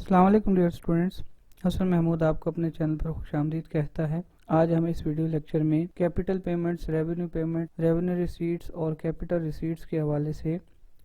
अस्सलाम वालेकुम dear students. Hasan Mahmud आपको अपने चैनल पर खुशामदीद कहता है। आज हम इस वीडियो लेक्चर में कैपिटल पेमेंट्स, रेवेन्यू रिसीट्स और कैपिटल रिसीट्स के हवाले से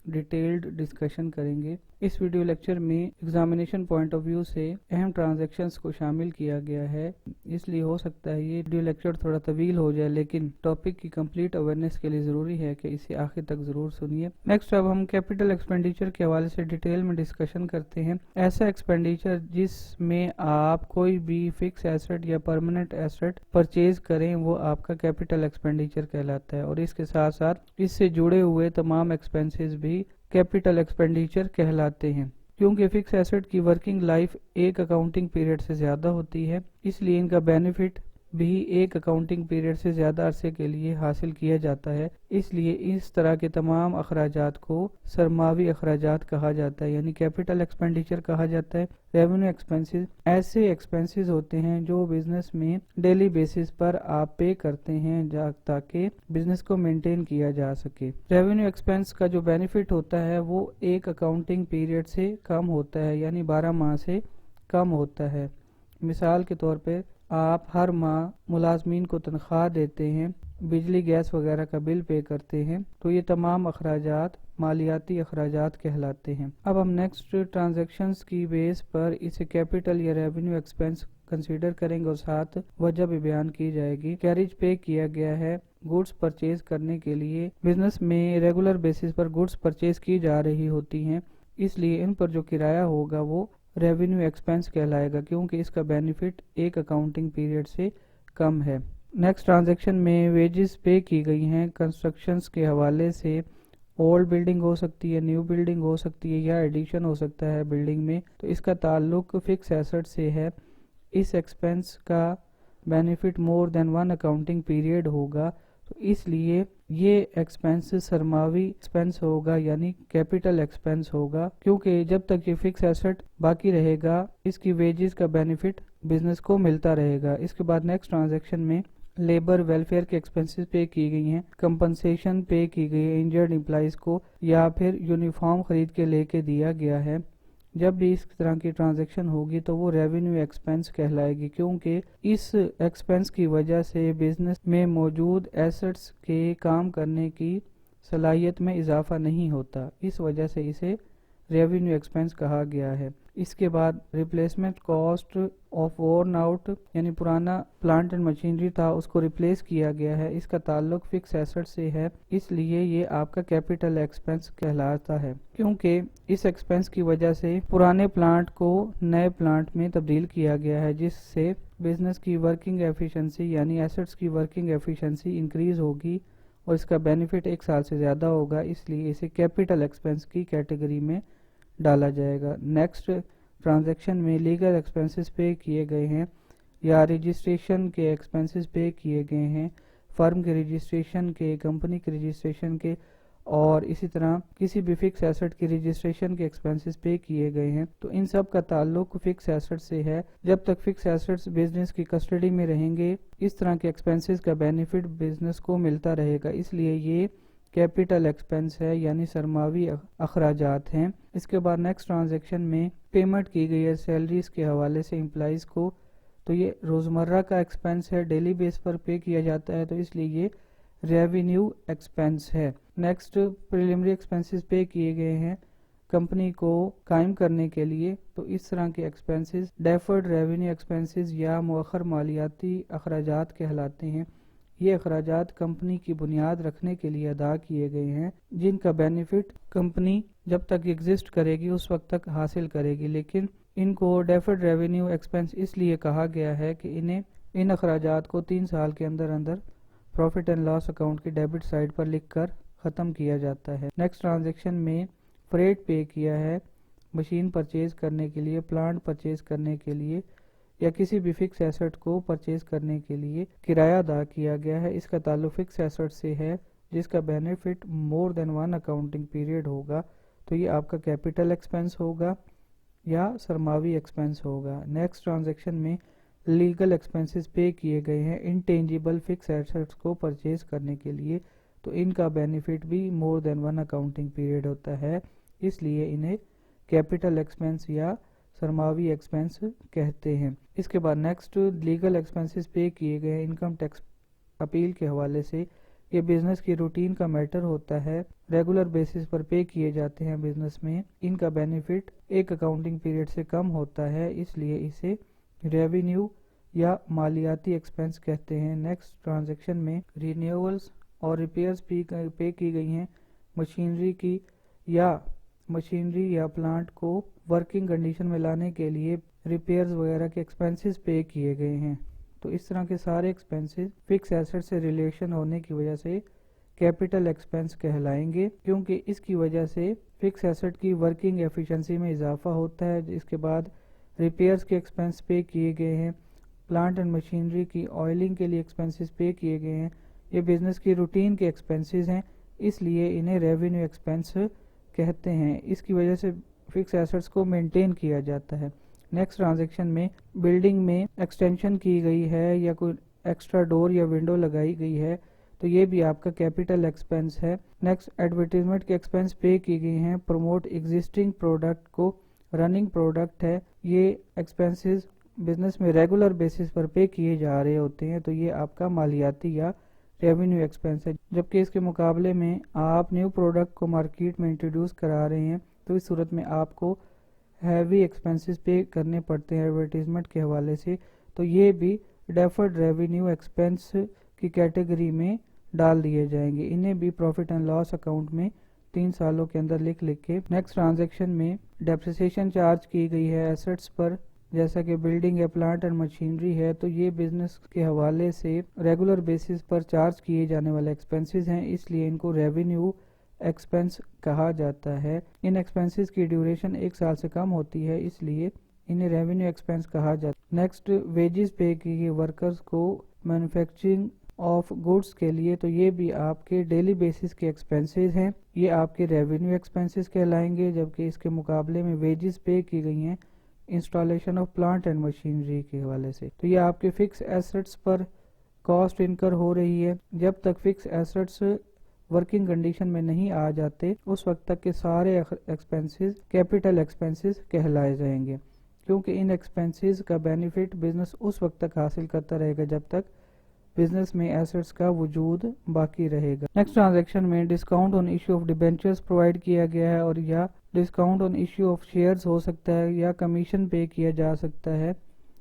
डिटेल्ड डिस्कशन करेंगे। इस वीडियो लेक्चर में एग्जामिनेशन पॉइंट ऑफ व्यू से अहम ट्रांजैक्शंस को शामिल किया गया है, इसलिए हो सकता है ये वीडियो लेक्चर थोड़ा तवील हो जाए, लेकिन टॉपिक की कंप्लीट अवेयरनेस के लिए ज़रूरी है कि इसे आखिर तक ज़रूर सुनिए। नेक्स्ट, अब हम कैपिटल एक्सपेंडिचर के हवाले से डिटेल में डिस्कशन करते हैं। ऐसा एक्सपेंडिचर जिसमें आप कोई भी फिक्स एसेट या परमानेंट एसेट परचेज करें वो आपका कैपिटल एक्सपेंडिचर कहलाता है, और इसके साथ साथ इससे जुड़े हुए तमाम एक्सपेंसेस भी कैपिटल एक्सपेंडिचर कहलाते हैं। क्योंकि फिक्स एसेट की वर्किंग लाइफ एक अकाउंटिंग पीरियड से ज़्यादा होती है, इसलिए इनका बेनिफिट भी एक अकाउंटिंग पीरियड से ज़्यादा अरसे के लिए हासिल किया जाता है। इसलिए इस तरह के तमाम अखराजात को सरमावी अखराजात कहा जाता है, यानी कैपिटल एक्सपेंडिचर कहा जाता है। रेवेन्यू एक्सपेंसेस ऐसे एक्सपेंसेस होते हैं जो बिजनेस में डेली बेसिस पर आप पे करते हैं ताकि बिजनेस को मेंटेन किया जा सके। रेवेन्यू एक्सपेंस का जो बेनिफिट होता है वो एक अकाउंटिंग पीरियड से कम होता है, यानी 12 माह से कम होता है। मिसाल के तौर पे आप हर माह मुलाजमीन को तनख्वाह देते हैं, बिजली गैस वगैरह का बिल पे करते हैं, तो ये तमाम अखराजात मालियाती अखराजात कहलाते हैं। अब हम नेक्स्ट ट्रांजैक्शंस की बेस पर इसे कैपिटल या रेवेन्यू एक्सपेंस कंसीडर करेंगे और साथ वजह भी बयान की जाएगी। कैरेज पे किया गया है गुड्स परचेज करने के लिए। बिजनेस में रेगुलर बेसिस पर गुड्स परचेज की जा रही होती हैं, इसलिए इन पर जो किराया होगा वो रेवेन्यू एक्सपेंस कहलाएगा, क्योंकि इसका बेनिफिट एक अकाउंटिंग पीरियड से कम है। नेक्स्ट ट्रांजैक्शन में वेजेस पे की गई हैं कंस्ट्रक्शंस के हवाले से। ओल्ड बिल्डिंग हो सकती है, न्यू बिल्डिंग हो सकती है, या एडिशन हो सकता है बिल्डिंग में, तो इसका ताल्लुक फिक्स एसेट से है। इस एक्सपेंस का benefit more than one accounting period होगा, तो इसलिए ये एक्सपेंस सरमावी एक्सपेंस होगा, यानी कैपिटल एक्सपेंस होगा, क्योंकि जब तक ये फिक्स एसेट बाकी रहेगा इसकी वेजेस का बेनिफिट बिजनेस को मिलता रहेगा। इसके बाद नेक्स्ट ट्रांजैक्शन में लेबर वेलफेयर के एक्सपेंसेस पे की गई हैं, कंपनसेशन पे की गई है इंजर्ड एम्प्लॉइज को, या फिर यूनिफॉर्म खरीद के लेके दिया गया है। जब भी इस तरह की ट्रांजैक्शन होगी तो वो रेवेन्यू एक्सपेंस कहलाएगी, क्योंकि इस एक्सपेंस की वजह से बिजनेस में मौजूद एसेट्स के काम करने की सलाहियत में इजाफा नहीं होता, इस वजह से इसे रेवेन्यू एक्सपेंस कहा गया है। इसके बाद replacement cost of worn out, यानी पुराना प्लांट एंड मशीनरी था उसको रिप्लेस किया गया है, इसका ताल्लुक फिक्स एसेट से है, इसलिए ये आपका कैपिटल एक्सपेंस कहलाता है, क्योंकि इस एक्सपेंस की वजह से पुराने प्लांट को नए प्लांट में तब्दील किया गया है, जिससे बिजनेस की वर्किंग एफिशिएंसी यानी एसेट्स की वर्किंग एफिशिएंसी इंक्रीज होगी और इसका बेनिफिट एक साल से ज़्यादा होगा, इसलिए इसे कैपिटल एक्सपेंस की कैटेगरी में डाला जाएगा। नेक्स्ट ट्रांजैक्शन में लीगल एक्सपेंसेस पे किए गए हैं या रजिस्ट्रेशन के एक्सपेंसेस पे किए गए हैं, फर्म के रजिस्ट्रेशन के, कंपनी के रजिस्ट्रेशन के, और इसी तरह किसी भी फिक्स एसेट की रजिस्ट्रेशन के एक्सपेंसेस पे किए गए हैं, तो इन सब का ताल्लुक फिक्स एसेट से है। जब तक फिक्स एसेट्स बिजनेस की कस्टडी में रहेंगे इस तरह के एक्सपेंसेस का बेनिफिट बिजनेस को मिलता रहेगा, इसलिए ये कैपिटल एक्सपेंस है, यानी सरमावी अखराजात हैं। इसके बाद नेक्स्ट ट्रांजैक्शन में पेमेंट की गई है सैलरीज के हवाले से एम्प्लॉइज़ को, तो ये रोज़मर्रा का एक्सपेंस है, डेली बेस पर पे किया जाता है, तो इसलिए ये रेवेन्यू एक्सपेंस है। नेक्स्ट प्रिलिमिनरी एक्सपेंसेस पे किए गए हैं कंपनी को कायम करने के लिए, तो इस तरह के एक्सपेंसेस डेफर्ड रेवेन्यू एक्सपेंसेस या मुअख्खर मालियाती अखराजात कहलाते हैं। ये अखराजात कंपनी की बुनियाद रखने के लिए अदा किए गए हैं, जिनका बेनिफिट कंपनी जब तक एग्जिस्ट करेगी उस वक्त तक हासिल करेगी, लेकिन इनको डेफर्ड रेवेन्यू एक्सपेंस इसलिए कहा गया है कि इन अखराजात को 3 साल के अंदर अंदर प्रॉफिट एंड लॉस अकाउंट की डेबिट साइड पर लिखकर ख़त्म किया जाता है। नेक्स्ट ट्रांजैक्शन में फ्रेट पे किया है, मशीन परचेज करने के लिए, प्लांट परचेज करने के लिए, या किसी भी फिक्स एसेट को परचेज करने के लिए किराया अदा किया गया है, इसका ताल्लुक फिक्स एसेट से है, जिसका benefit more than one accounting period होगा, तो ये आपका कैपिटल एक्सपेंस होगा या सरमावी एक्सपेंस होगा। नेक्स्ट ट्रांजैक्शन में लीगल एक्सपेंसेस पे किए गए हैं इंटेंजिबल फिक्स एसेट्स को परचेज करने के लिए, तो इनका बेनिफिट भी more than one accounting period होता है, इसलिए इन्हें कैपिटल एक्सपेंस या सरमावी एक्सपेंस कहते हैं। इसके बाद नेक्स्ट लीगल एक्सपेंसेस पे किए गए इनकम टैक्स अपील के हवाले से। ये बिजनेस की रूटीन का मैटर होता है, रेगुलर बेसिस पर पे किए जाते हैं बिजनेस में। इनका बेनिफिट एक अकाउंटिंग पीरियड से कम होता है, इसलिए इसे रेवेन्यू या मालियाती एक्सपेंस कहते हैं। नेक्स्ट ट्रांजैक्शन में रिन्यूअल्स और रिपेयर्स पे की गई हैं। मशीनरी या प्लांट को वर्किंग कंडीशन में लाने के लिए रिपेयर्स वगैरह के एक्सपेंसेस पे किए गए हैं। तो इस तरह के सारे एक्सपेंसेस फिक्स एसेट से रिलेशन होने की वजह से कैपिटल एक्सपेंस कहलाएंगे, क्योंकि इसकी वजह से फिक्स एसेट की वर्किंग एफिशिएंसी में इजाफा होता है। इसके बाद रिपेयर्स के एक्सपेंस पे किए गए हैं। प्लांट एंड मशीनरी की ऑयलिंग के लिए एक्सपेंसेस पे किए गए हैं। ये बिजनेस की रूटीन के एक्सपेंसेस हैं, इसलिए इन्हें रेवेन्यू एक्सपेंस कहते हैं। इसकी वजह से फिक्स एसेट्स को मेंटेन किया जाता है। नेक्स्ट ट्रांजैक्शन में बिल्डिंग में एक्सटेंशन की गई है या कोई एक्स्ट्रा डोर या विंडो लगाई गई है, तो ये भी आपका कैपिटल एक्सपेंस है। नेक्स्ट एडवर्टीजमेंट के एक्सपेंस पे की गई हैं। प्रमोट एग्जिस्टिंग प्रोडक्ट को रनिंग प्रोडक्ट है। ये एक्सपेंसेस बिजनेस में रेगुलर बेसिस पर पे किए जा रहे होते हैं, तो ये आपका मालियाती या रेवेन्यू एक्सपेंस है। जबकि इसके मुकाबले में आप न्यू प्रोडक्ट को मार्केट में इंट्रोड्यूस करा रहे हैं, तो इस सूरत में आपको हैवी एक्सपेंसेस पे करने पड़ते हैं एडवर्टीजमेंट के हवाले से, तो ये भी डेफर्ड रेवेन्यू एक्सपेंस की कैटेगरी में डाल दिए जाएंगे। इन्हें भी प्रॉफिट एंड लॉस अकाउंट में 3 सालों के अंदर लिख के। नेक्स्ट ट्रांजैक्शन में डेप्रिसिएशन चार्ज की गई है एसेट्स पर, जैसा कि बिल्डिंग है, प्लांट एंड मशीनरी है, तो ये बिजनेस के हवाले से रेगुलर बेसिस पर चार्ज किए जाने वाले एक्सपेंसेस हैं, इसलिए इनको रेवेन्यू एक्सपेंस कहा जाता है। इन एक्सपेंसेस की ड्यूरेशन 1 साल से कम होती है, इसलिए इन्हें रेवेन्यू एक्सपेंस कहा जाता है। नेक्स्ट वेजेस पे की गई वर्कर्स को मैन्युफैक्चरिंग ऑफ गुड्स के लिए, तो ये भी आपके डेली बेसिस के एक्सपेंसेस हैं, ये आपके रेवेन्यू एक्सपेंसेस कहलाएंगे। जबकि इसके मुकाबले में वेजेस पे की गई हैं installation of plant and machinery के हवाले से, तो ये आपके फिक्स एसेट्स पर कॉस्ट इनकर हो रही है। जब तक फिक्स एसेट्स वर्किंग कंडीशन में नहीं आ जाते, उस वक्त तक के सारे एक्सपेंसेस कैपिटल एक्सपेंसेस कहलाए जाएंगे, क्योंकि इन एक्सपेंसेस का बेनिफिट बिजनेस उस वक्त तक हासिल करता रहेगा जब तक बिजनेस में एसेट्स का वजूद बाकी रहेगा। नेक्स्ट ट्रांजैक्शन में discount on issue of debentures provide किया गया है, और या discount on issue of shares हो सकता है, या कमीशन पे किया जा सकता है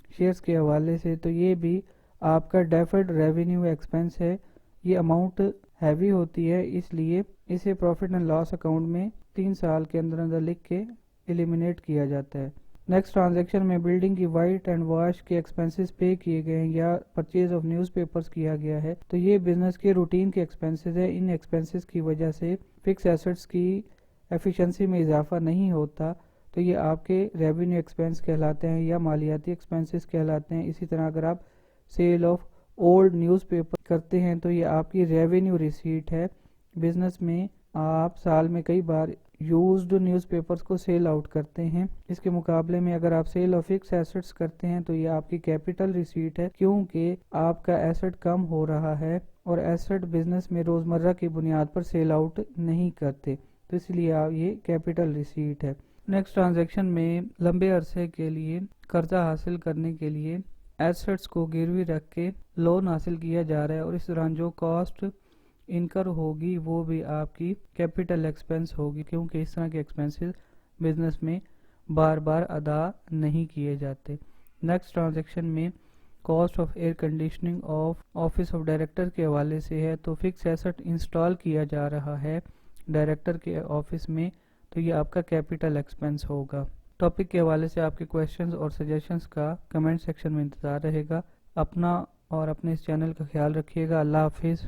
शेयर्स के हवाले से, तो ये भी आपका डेफर्ड रेवेन्यू एक्सपेंस है। ये अमाउंट हैवी होती है, इसलिए इसे प्रॉफिट एंड लॉस अकाउंट में 3 साल के अंदर लिख के एलिमिनेट किया जाता है। नेक्स्ट ट्रांजैक्शन में बिल्डिंग की वाइट एंड वॉश के एक्सपेंसेस पे किए गए हैं, या परचेज ऑफ न्यूज़पेपर्स किया गया है, तो ये बिजनेस के रूटीन के एक्सपेंसेस है। इन एक्सपेंसेस की वजह से फिक्स एसेट्स की एफिशिएंसी में इजाफा नहीं होता, तो ये आपके रेवेन्यू एक्सपेंस कहलाते हैं या मालियाती एक्सपेंसेस कहलाते हैं। इसी तरह अगर आप सेल ऑफ ओल्ड न्यूज़पेपर करते हैं, तो ये आपकी रेवेन्यू रिसीट है। बिजनेस में आप साल में कई बार यूज्ड न्यूज़पेपर्स को सेल आउट करते हैं। इसके मुकाबले में अगर आप सेल ऑफ फिक्स एसेट्स करते हैं, तो ये आपकी कैपिटल रिसीट है, क्योंकि आपका एसेट कम हो रहा है और एसेट बिजनेस में रोजमर्रा की बुनियाद पर सेल आउट नहीं करते, तो इसलिए आप ये कैपिटल रिसीट है। नेक्स्ट ट्रांजैक्शन में लंबे अरसे के लिए कर्जा हासिल करने के लिए एसेट्स को गिरवी रख के लोन हासिल किया जा रहा है, और इस दौरान जो कॉस्ट इनकर होगी वो भी आपकी कैपिटल एक्सपेंस होगी, क्योंकि इस तरह के एक्सपेंसेस बिजनेस में बार बार अदा नहीं किए जाते। नेक्स्ट ट्रांजैक्शन में cost of air conditioning of office of director के हवाले से है, तो फिक्स एसेट इंस्टॉल किया जा रहा है डायरेक्टर के ऑफिस में, तो ये आपका कैपिटल एक्सपेंस होगा। टॉपिक के हवाले से आपके क्वेश्चंस और सजेशंस का कमेंट सेक्शन में इंतज़ार रहेगा। अपना और अपने इस चैनल का ख्याल रखिएगा। अल्लाह हाफिज़।